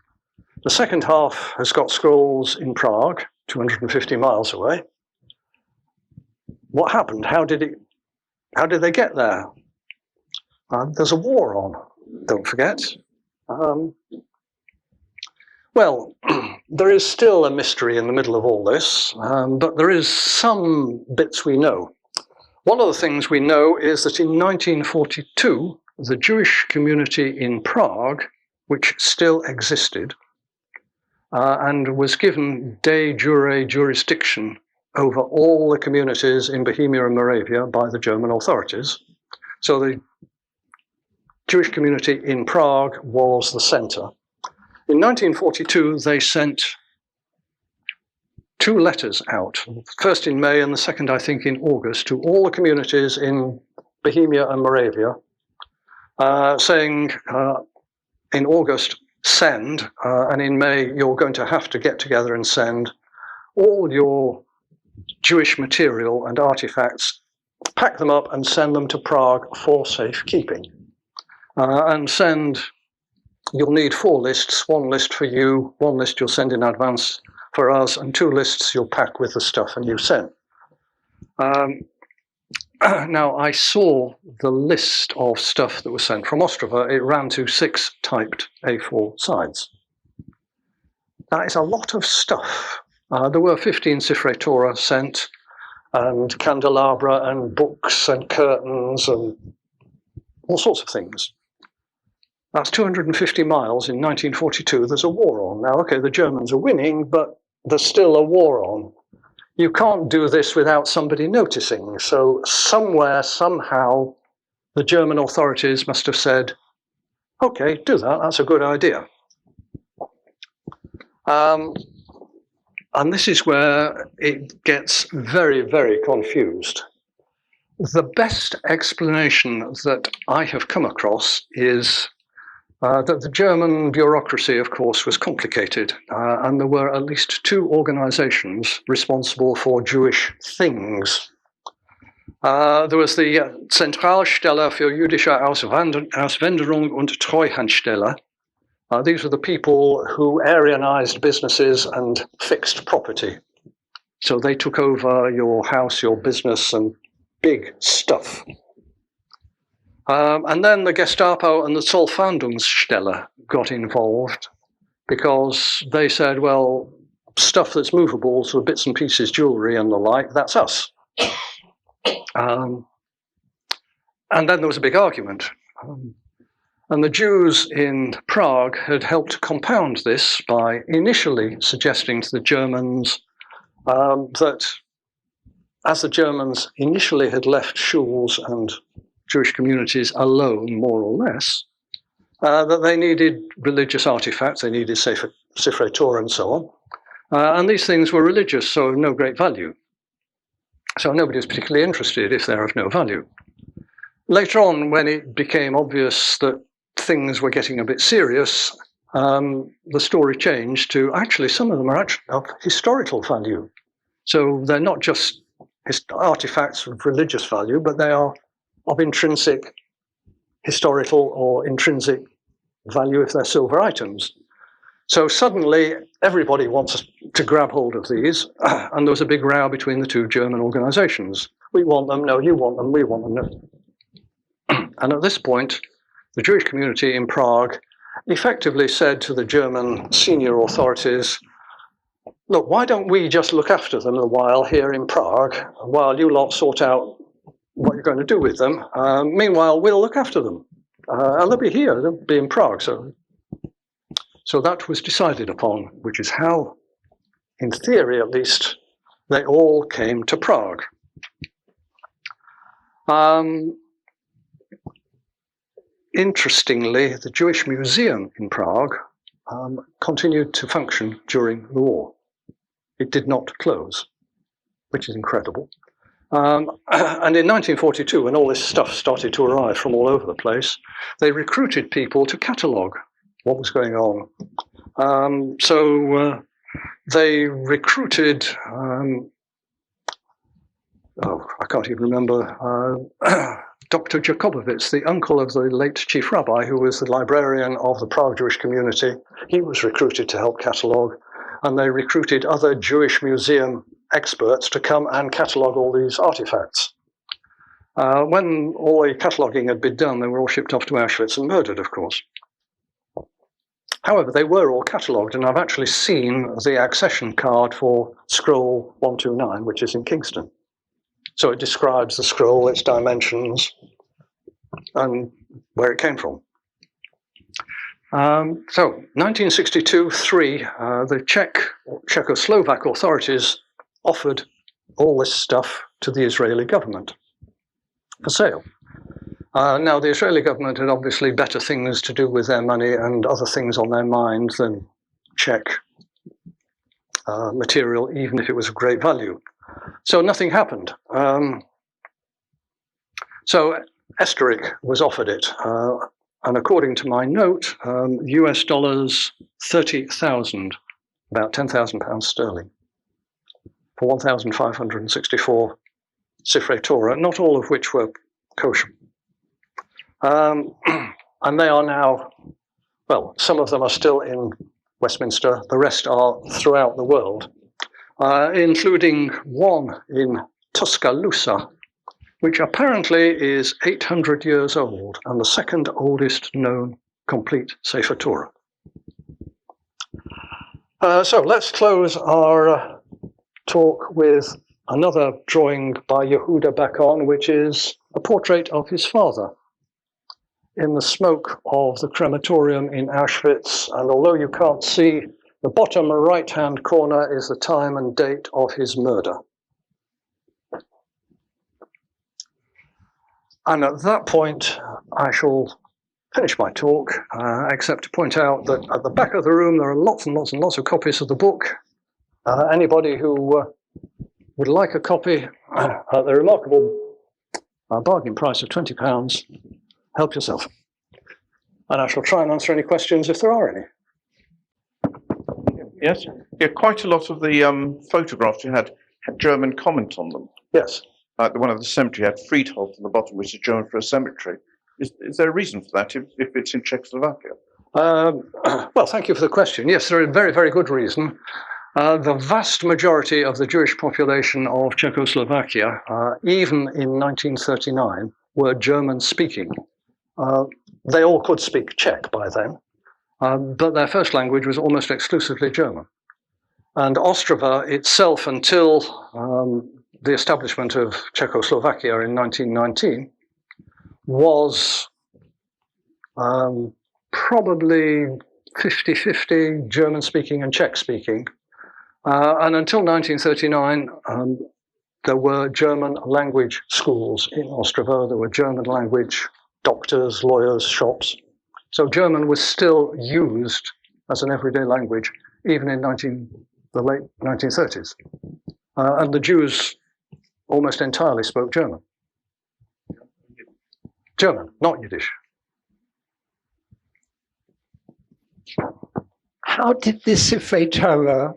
The second half has got scrolls in Prague, 250 miles away. What happened? How did they get there? There's a war on, don't forget. Well, there is still a mystery in the middle of all this, but there is some bits we know. One of the things we know is that in 1942, the Jewish community in Prague, which still existed, and was given de jure jurisdiction over all the communities in Bohemia and Moravia by the German authorities. So the Jewish community in Prague was the center. In 1942, they sent two letters out, first in May and the second, I think, in August, to all the communities in Bohemia and Moravia, saying in August, send, and in May, you're going to have to get together and send all your Jewish material and artifacts, pack them up and send them to Prague for safekeeping. And you'll need 4 lists, 1 list for you, 1 list you'll send in advance for us, and 2 lists you'll pack with the stuff and you send. Now, I saw the list of stuff that was sent from Ostrava. It ran to 6 typed A4 sides. That is a lot of stuff. There were 15 Cifre Torah sent, and candelabra and books and curtains and all sorts of things. That's 250 miles in 1942. There's a war on. Now, okay, the Germans are winning, but there's still a war on. You can't do this without somebody noticing. So somewhere, somehow, the German authorities must have said, okay, do that, that's a good idea. And this is where it gets very, very confused. The best explanation that I have come across is that the German bureaucracy, of course, was complicated, and there were at least 2 organizations responsible for Jewish things. There was the Zentralstelle für jüdische Auswanderung und Treuhandstelle. These were the people who Aryanized businesses and fixed property. So they took over your house, your business, and big stuff. And then the Gestapo and the Zollfahndungsstelle got involved because they said, well, stuff that's movable, so bits and pieces, jewelry and the like, that's us. And then there was a big argument. And the Jews in Prague had helped compound this by initially suggesting to the Germans that as the Germans initially had left shuls and Jewish communities alone, more or less, that they needed religious artifacts, they needed Cifre Torah and so on. And these things were religious, so of no great value. So nobody was particularly interested if they're of no value. Later on, when it became obvious that things were getting a bit serious, the story changed to actually some of them are actually of historical value. So they're not just artifacts of religious value, but they are of intrinsic historical or intrinsic value if they're silver items. So suddenly everybody wants to grab hold of these, and there was a big row between the 2 German organizations. We want them, no, you want them, we want them, no. And at this point, the Jewish community in Prague effectively said to the German senior authorities, look, why don't we just look after them a while here in Prague, while you lot sort out what you're going to do with them. Meanwhile, we'll look after them. And they'll be here, they'll be in Prague. So that was decided upon, which is how, in theory at least, they all came to Prague. Interestingly, the Jewish Museum in Prague continued to function during the war. It did not close, which is incredible. And in 1942, when all this stuff started to arrive from all over the place, they recruited people to catalogue what was going on. So they recruited, I can't even remember, Dr. Jakobowicz, the uncle of the late chief rabbi, who was the librarian of the Prague Jewish community. He was recruited to help catalogue, and they recruited other Jewish museum experts to come and catalogue all these artifacts. When all the cataloguing had been done, they were all shipped off to Auschwitz and murdered, of course. However, they were all catalogued, and I've actually seen the accession card for scroll 129, which is in Kingston. So it describes the scroll, its dimensions, and where it came from. So 1962-3, the Czechoslovak authorities offered all this stuff to the Israeli government for sale. Now, the Israeli government had obviously better things to do with their money and other things on their minds than Czech material, even if it was of great value. So nothing happened. So Esterich was offered it. And according to my note, US dollars 30,000, about £10,000 sterling, for 1,564 Cifre Torah, not all of which were kosher. And they are now, well, some of them are still in Westminster. The rest are throughout the world, including one in Tuscaloosa, which apparently is 800 years old and the second oldest known complete Sefer Torah. So let's close our talk with another drawing by Yehuda Bakon, which is a portrait of his father in the smoke of the crematorium in Auschwitz. And although you can't see, the bottom right-hand corner is the time and date of his murder. And at that point, I shall finish my talk, except to point out that at the back of the room, there are lots and lots and lots of copies of the book. Anybody who would like a copy at the remarkable bargain price of £20, help yourself. And I shall try and answer any questions if there are any. Yes, yeah, quite a lot of the photographs you had German comment on them. Yes. Like the one of the cemetery had Friedhof on the bottom, which is German for a cemetery. Is there a reason for that if it's in Czechoslovakia? Well, thank you for the question. Yes, there is a very, very good reason. The vast majority of the Jewish population of Czechoslovakia, even in 1939, were German-speaking. They all could speak Czech by then, but their first language was almost exclusively German. And Ostrava itself, until the establishment of Czechoslovakia in 1919, was probably 50-50 German-speaking and Czech-speaking. And until 1939, there were German language schools in Ostrava. There were German language doctors, lawyers, shops. So German was still used as an everyday language, even in the late 1930s. And the Jews almost entirely spoke German. German, not Yiddish. How did this Sefer Torah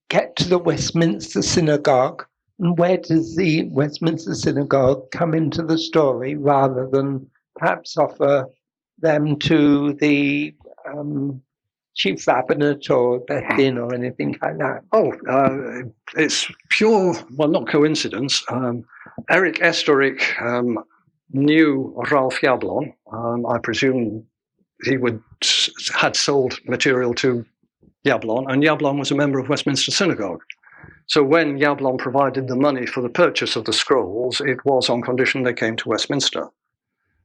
get to the Westminster Synagogue? And where does the Westminster Synagogue come into the story rather than perhaps offer them to the chief rabbinate or Beth Din or anything like that? Oh, it's pure, well, not coincidence. Eric Esterick knew Ralph Jablon. I presume he had sold material to Jablon, and Jablon was a member of Westminster Synagogue. So when Jablon provided the money for the purchase of the scrolls, it was on condition they came to Westminster.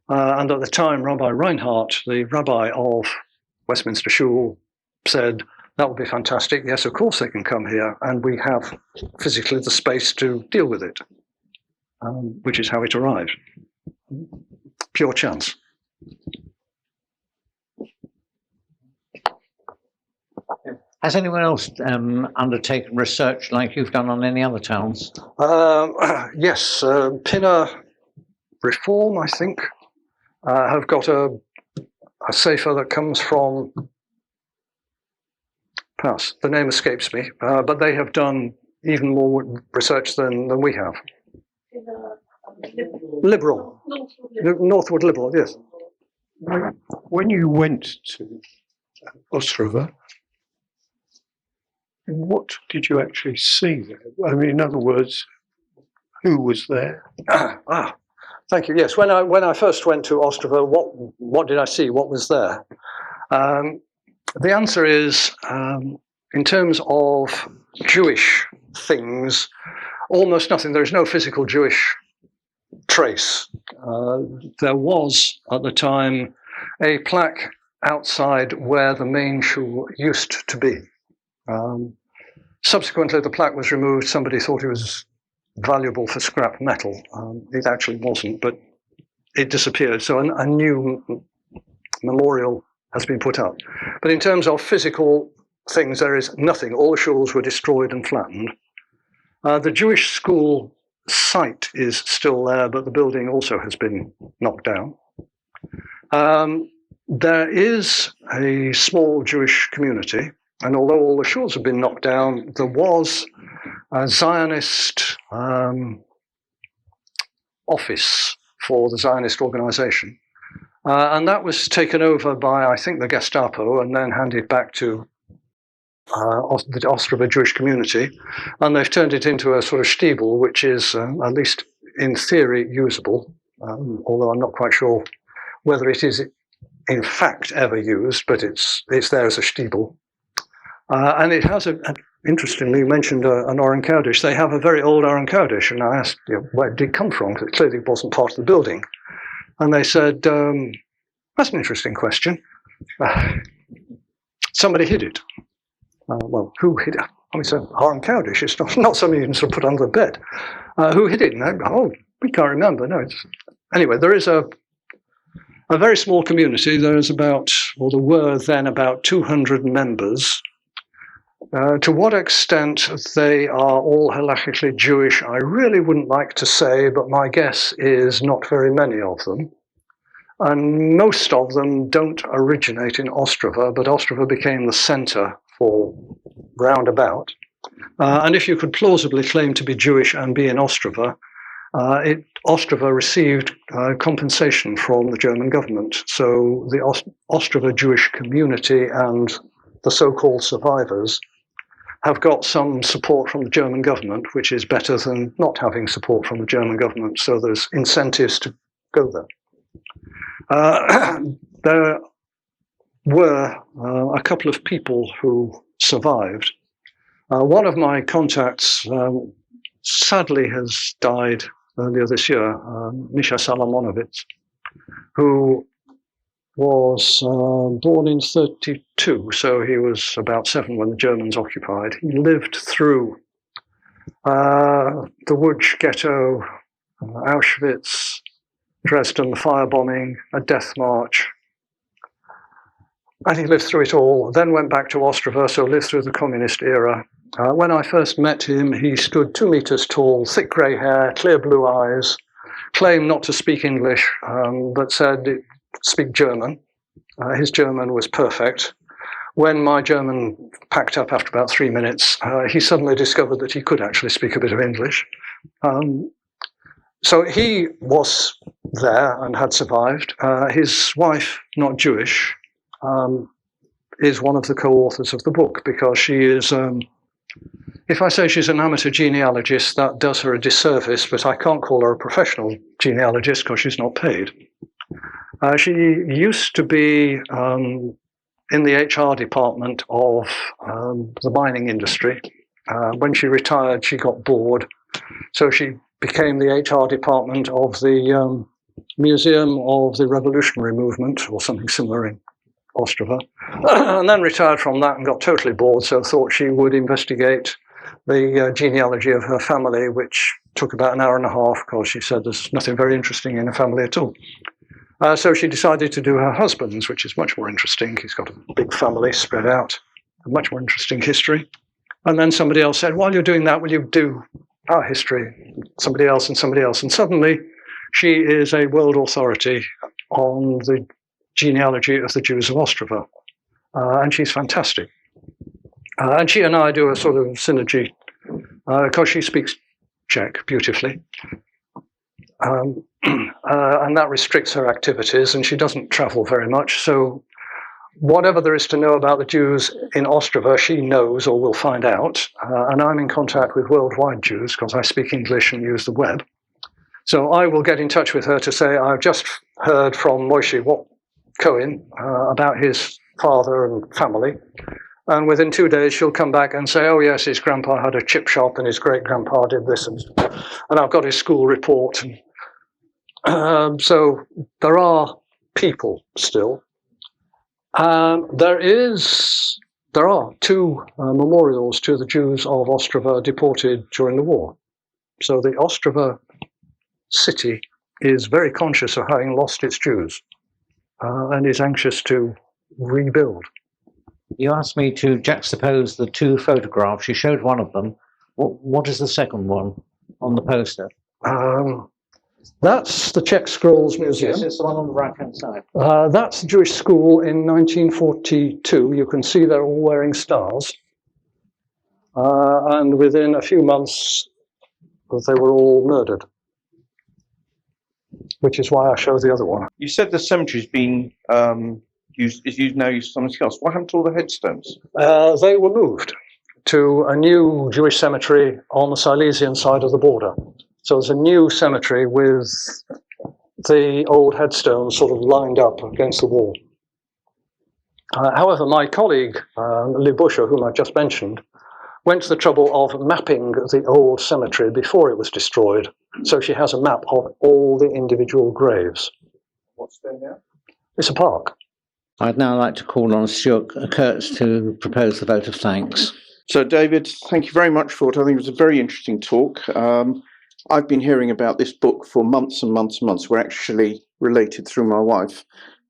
And at the time, Rabbi Reinhardt, the rabbi of Westminster Shul, said, that would be fantastic. Yes, of course they can come here. And we have physically the space to deal with it, which is how it arrived. Pure chance. Has anyone else undertaken research like you've done on any other towns? Yes, Pinner Reform, I think, have got a sefer that comes from, pass, the name escapes me, but they have done even more research than we have. Liberal. Northwood Liberal, yes. When you went to Ostrava, what did you actually see there? I mean, in other words, who was there? Thank you. Yes, when I first went to Ostrava, what did I see? What was there? The answer is, in terms of Jewish things, almost nothing. There is no physical Jewish trace. There was, at the time, a plaque outside where the main shul used to be. Subsequently, the plaque was removed. Somebody thought it was valuable for scrap metal. It actually wasn't, but it disappeared. So a new memorial has been put up. But in terms of physical things, there is nothing. All the shuls were destroyed and flattened. The Jewish school site is still there, but the building also has been knocked down. There is a small Jewish community, and although all the shuls have been knocked down, there was a Zionist office for the Zionist organization. And that was taken over by, I think, the Gestapo and then handed back to the Ostrava Jewish community, and they've turned it into a sort of stiebel, which is at least in theory usable, although I'm not quite sure whether it is in fact ever used, but it's there as a stiebel. And it has interestingly, you mentioned an Oren Kodesh. They have a very old Oren Kodesh, and I asked, where did it come from? Because it clearly wasn't part of the building. And they said, that's an interesting question. Somebody hid it. Well, who hid it? I mean, it's an Oren Kodesh. It's not something you can sort of put under the bed. Who hid it? And we can't remember. No. Anyway, there is a very small community. There were then about 200 members. To what extent they are all halakhically Jewish, I really wouldn't like to say, but my guess is not very many of them. And most of them don't originate in Ostrava, but Ostrava became the center for roundabout. And if you could plausibly claim to be Jewish and be in Ostrava, Ostrava received compensation from the German government. So the Ostrava Jewish community and the so-called survivors have got some support from the German government, which is better than not having support from the German government. So there's incentives to go there. There were a couple of people who survived. One of my contacts sadly has died earlier this year, Misha Salomonovitz, who was born in 1932, so he was about 7 when the Germans occupied. He lived through the Łódź ghetto, Auschwitz, Dresden, the firebombing, a death march. And he lived through it all, then went back to Ostrava, so lived through the communist era. When I first met him, he stood 2 meters tall, thick grey hair, clear blue eyes, claimed not to speak English, but said speak German. His German was perfect. When my German packed up after about 3 minutes, he suddenly discovered that he could actually speak a bit of English. So he was there and had survived. His wife, not Jewish, is one of the co-authors of the book, because she is, if I say she's an amateur genealogist, that does her a disservice, but I can't call her a professional genealogist because she's not paid. She used to be in the HR department of the mining industry. When she retired, she got bored, so she became the HR department of the Museum of the Revolutionary Movement, or something similar in Ostrava, and then retired from that and got totally bored, so thought she would investigate the genealogy of her family, which took about an hour and a half, because she said there's nothing very interesting in a family at all. So she decided to do her husband's, which is much more interesting. He's got a big family spread out, a much more interesting history. And then somebody else said, while you're doing that, will you do our history? Somebody else and somebody else. And suddenly she is a world authority on the genealogy of the Jews of Ostrava. And she's fantastic. And she and I do a sort of synergy, because she speaks Czech beautifully. And that restricts her activities, and she doesn't travel very much. So whatever there is to know about the Jews in Ostrava, she knows or will find out. And I'm in contact with worldwide Jews because I speak English and use the web. So I will get in touch with her to say, I've just heard from Moshe Cohen about his father and family. And within 2 days, she'll come back and say, oh, yes, his grandpa had a chip shop and his great-grandpa did this. And I've got his school report. So there are people still. There are 2 memorials to the Jews of Ostrava deported during the war. So the Ostrava city is very conscious of having lost its Jews and is anxious to rebuild. You asked me to juxtapose the 2 photographs. You showed one of them. What is the second one on the poster? That's the Czech Scrolls Museum. Yes, it's the one on the right-hand side. That's the Jewish school in 1942. You can see they're all wearing stars. And within a few months, they were all murdered, which is why I show the other one. You said the cemetery's been is used now used something else. What happened to all the headstones? They were moved to a new Jewish cemetery on the Silesian side of the border. So there's a new cemetery with the old headstones sort of lined up against the wall. However, my colleague, Lou Busher, whom I just mentioned, went to the trouble of mapping the old cemetery before it was destroyed. So she has a map of all the individual graves. What's there now? It's a park. I'd now like to call on Stuart Kurtz to propose the vote of thanks. So, David, thank you very much for it. I think it was a very interesting talk. I've been hearing about this book for months and months and months. We're actually related through my wife.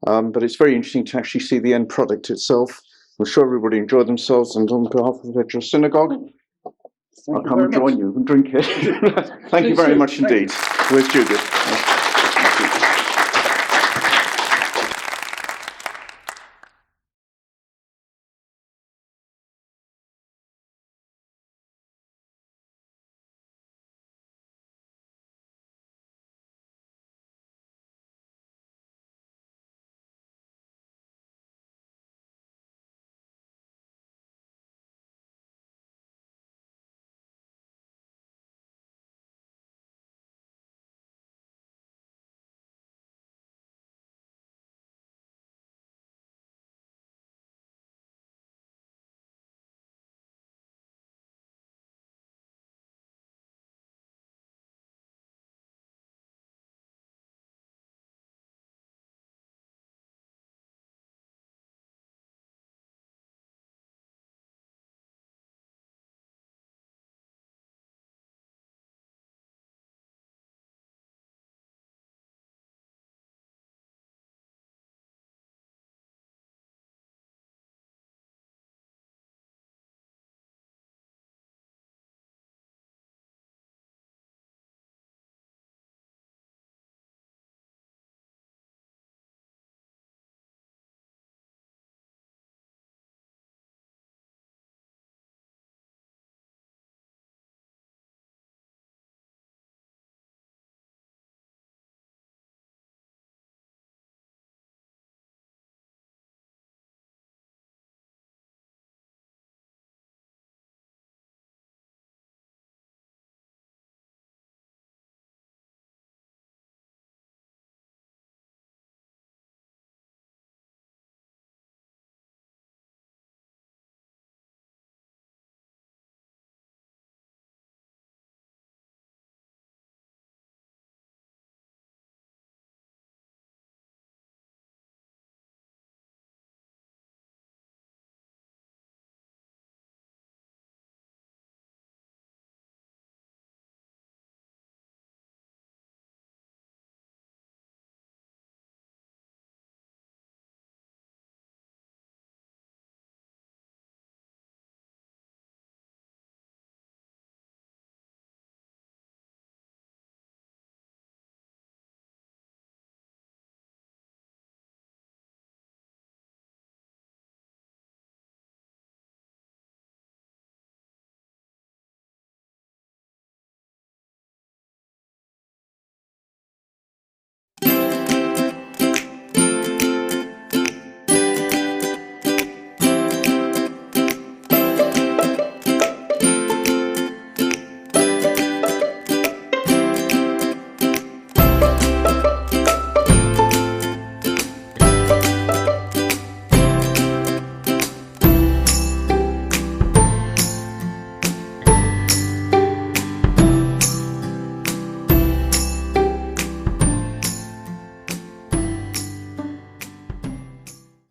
But it's very interesting to actually see the end product itself. I'm sure everybody enjoyed themselves, and on behalf of the Federal Synagogue, I'll come and join you and drink it. Thank you very much indeed. Where's Judith?